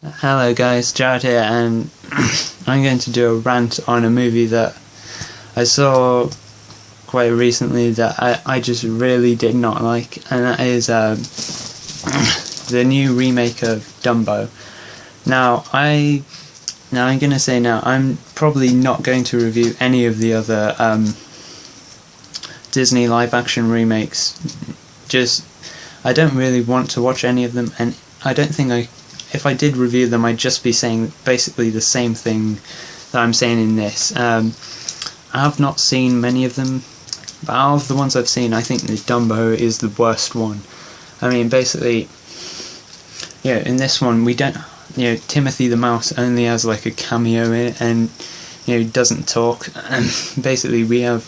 Hello guys, Jared here, and I'm going to do a rant on a movie that I saw quite recently that I just really did not like, and that is the new remake of Dumbo. I'm going to say now, I'm probably not going to review any of the other Disney live-action remakes. I don't really want to watch any of them, and I don't think if I did review them, I'd just be saying basically the same thing that I'm saying in this. I have not seen many of them, but out of the ones I've seen, I think the Dumbo is the worst one. I mean, basically, in this one, we don't, Timothy the Mouse only has like a cameo in it, and, doesn't talk, and basically we have,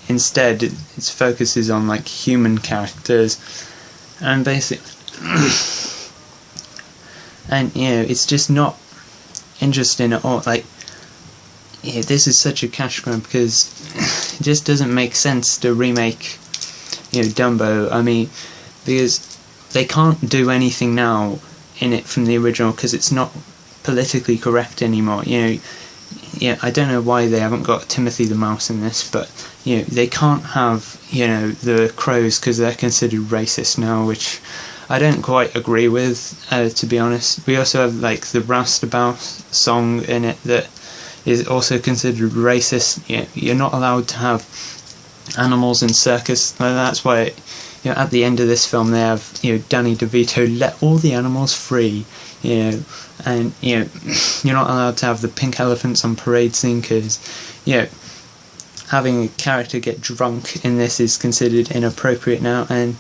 instead, its focus is on like human characters, and basically, and it's just not interesting at all. Like, this is such a cash grab because it just doesn't make sense to remake, Dumbo. I mean, because they can't do anything now in it from the original because it's not politically correct anymore. I don't know why they haven't got Timothy the Mouse in this, but they can't have the crows because they're considered racist now, which I don't quite agree with, to be honest. We also have like the Roustabout song in it that is also considered racist. You're not allowed to have animals in circus. That's why at the end of this film they have Danny DeVito let all the animals free. And you're not allowed to have the pink elephants on parade scene because having a character get drunk in this is considered inappropriate now, and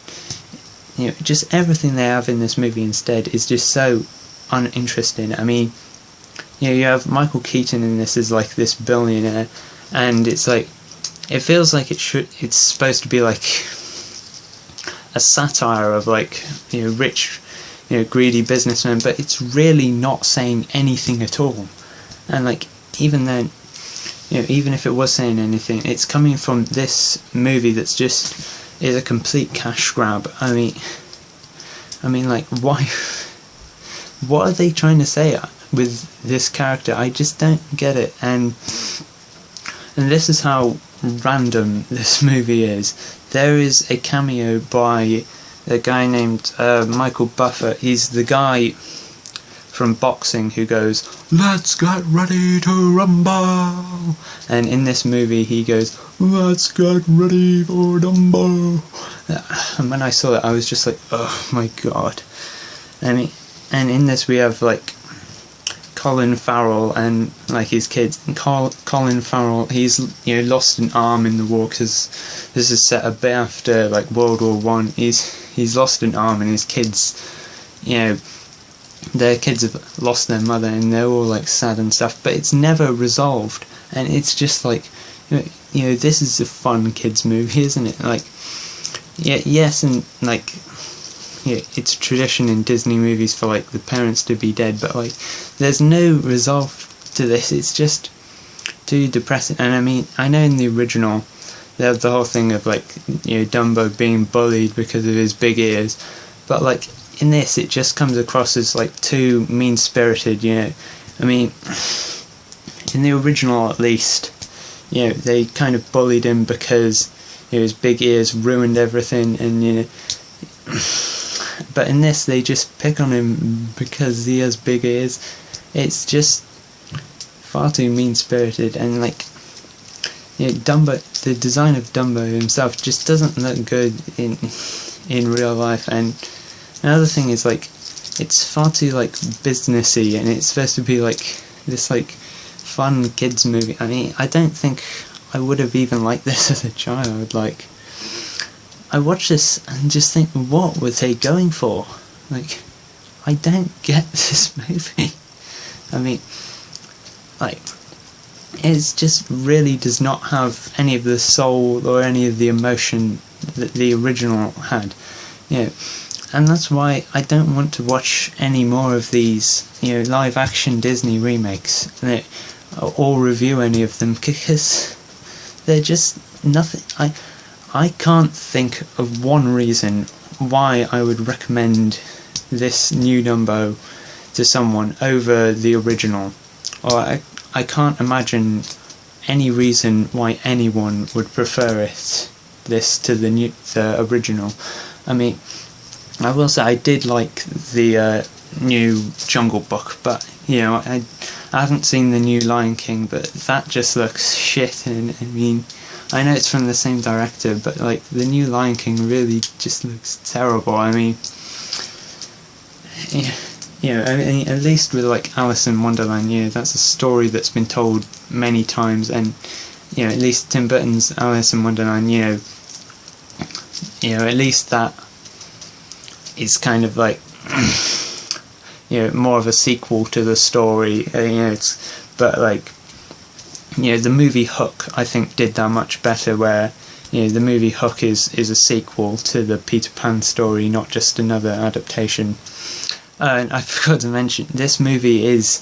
just everything they have in this movie instead is just so uninteresting. I mean, you have Michael Keaton in this as like this billionaire, and it's like, it feels like it's supposed to be like a satire of like rich greedy businessmen, but it's really not saying anything at all. And like, even then, even if it was saying anything, it's coming from this movie that's just is a complete cash grab. I mean, like, why? What are they trying to say with this character? I just don't get it. And this is how random this movie is. There is a cameo by a guy named Michael Buffer. He's the guy from boxing who goes, "Let's get ready to rumble," and in this movie he goes, "Let's get ready for Dumbo." And when I saw it, I was just like, oh my god. And in this we have like Colin Farrell and like his kids. And Colin Farrell, he's lost an arm in the war because this is set a bit after like World War One. He's lost an arm, and his kids, their kids have lost their mother, and they're all like sad and stuff. But it's never resolved, and it's just like, this is a fun kids movie, isn't it? Like, yes, and like, it's tradition in Disney movies for like the parents to be dead, but like, there's no resolve to this. It's just too depressing. And I mean, I know in the original they have the whole thing of like Dumbo being bullied because of his big ears, but like in this it just comes across as like too mean-spirited. I mean, in the original at least, they kind of bullied him because his big ears ruined everything, and but in this they just pick on him because he has big ears. It's just far too mean-spirited, and like, Dumbo, the design of Dumbo himself just doesn't look good in real life. And another thing is like, it's far too like businessy, and it's supposed to be like this like fun kids movie. I mean, I don't think I would have even liked this as a child. Like, I watch this and just think, what were they going for? Like, I don't get this movie. I mean, like, it just really does not have any of the soul or any of the emotion that the original had. And that's why I don't want to watch any more of these, live action Disney remakes, or review any of them, because they're just nothing. I can't think of one reason why I would recommend this new Dumbo to someone over the original, or I can't imagine any reason why anyone would prefer this to the original. I mean, I will say I did like the new Jungle Book, but I haven't seen the new Lion King, but that just looks shit. And I mean, I know it's from the same director, but like the new Lion King really just looks terrible. I mean, I mean, at least with like Alice in Wonderland, that's a story that's been told many times, and at least Tim Burton's Alice in Wonderland, at least that is kind of like more of a sequel to the story. But like the movie Hook, I think, did that much better, where the movie Hook is a sequel to the Peter Pan story, not just another adaptation. And I forgot to mention, this movie is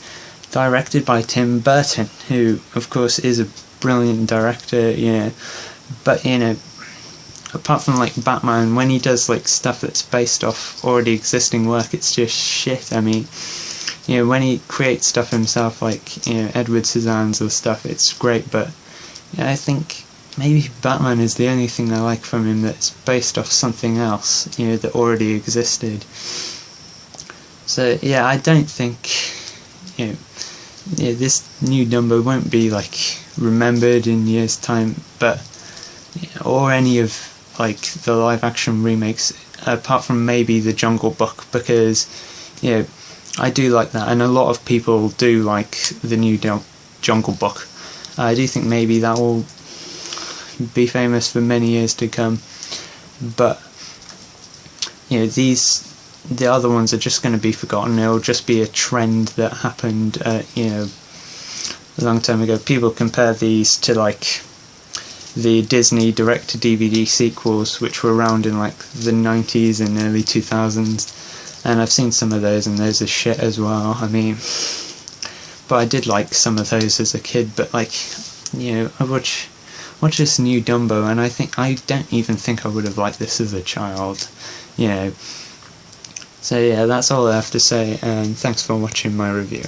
directed by Tim Burton, who of course is a brilliant director, but apart from like Batman, when he does like stuff that's based off already existing work, it's just shit. I mean, when he creates stuff himself, like Edward Scissorhands or stuff, it's great, but I think maybe Batman is the only thing I like from him that's based off something else, that already existed. So I don't think this new Dumbo won't be like remembered in years' time, but or any of like the live action remakes, apart from maybe the Jungle Book, because I do like that, and a lot of people do like the new Jungle Book. I do think maybe that will be famous for many years to come, but the other ones are just going to be forgotten. It'll just be a trend that happened a long time ago. People compare these to like the Disney direct-to-DVD sequels, which were around in like the 90s and early 2000s, and I've seen some of those, and those are shit as well. I mean, but I did like some of those as a kid, but like I watch this new Dumbo, and I don't even think I would have liked this as a child. So that's all I have to say, and thanks for watching my review.